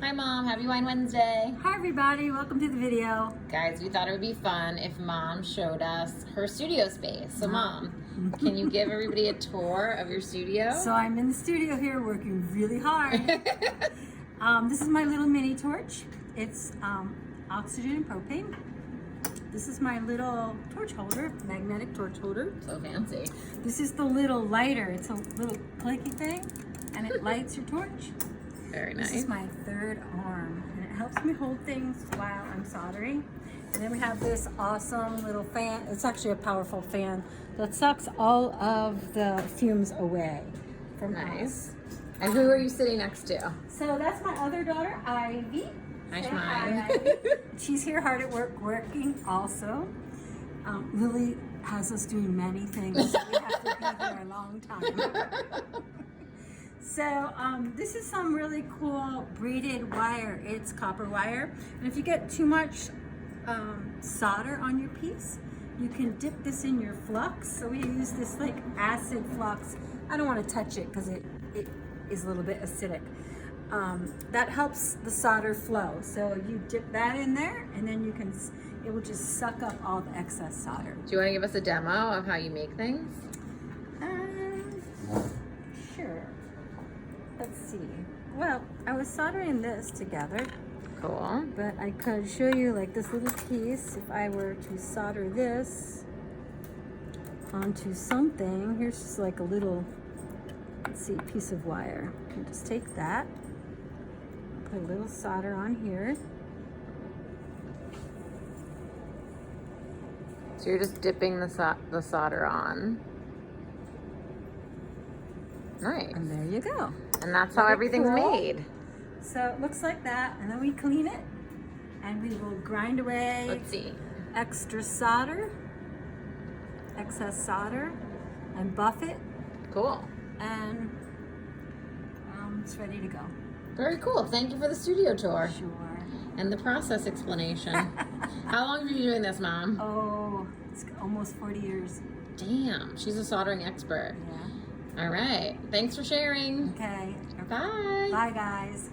Hi Mom, happy Wine Wednesday. Hi everybody, welcome to the video. Guys, we thought it would be fun if Mom showed us her studio space. So Mom, can you give everybody a tour of your studio? So I'm in the studio here working really hard. This is my little mini torch. It's oxygen and propane. This is my little torch holder, magnetic torch holder. So fancy. This is the little lighter. It's a little clicky thing and it lights your torch. Very nice. This is my third arm and it helps me hold things while I'm soldering. And then we have this awesome little fan. It's actually a powerful fan that sucks all of the fumes away from Nice. us. And who are you sitting next to? So that's my other daughter, Ivy. Hi, Say Shmai. hi, Ivy. She's here hard at work working also. Lily has us doing many things, so we have to be here a long time. So this is some really cool braided wire. It's copper wire. And if you get too much solder on your piece, you can dip this in your flux. So we use this like acid flux. I don't want to touch it because it is a little bit acidic. That helps the solder flow. So you dip that in there and then you can, it will just suck up all the excess solder. Do you want to give us a demo of how you make things? Sure. Let's see. Well, I was soldering this together, Cool. but I could show you like this little piece. If I were to solder this onto something, here's just like a little, let's see, piece of wire. You can just take that, put a little solder on here. So you're just dipping the solder on. Nice. And there you go. And that's how Very everything's cool. made. So it looks like that, and then we clean it, and we will grind away Let's see. extra solder, excess solder, and buff it, Cool. and it's ready to go. Very cool. Thank you for the studio tour Sure. and the process explanation. How long have you been doing this, Mom? Oh, it's almost 40 years. Damn, she's a soldering expert. Yeah. All right. Thanks for sharing. Okay. Bye. Bye, guys.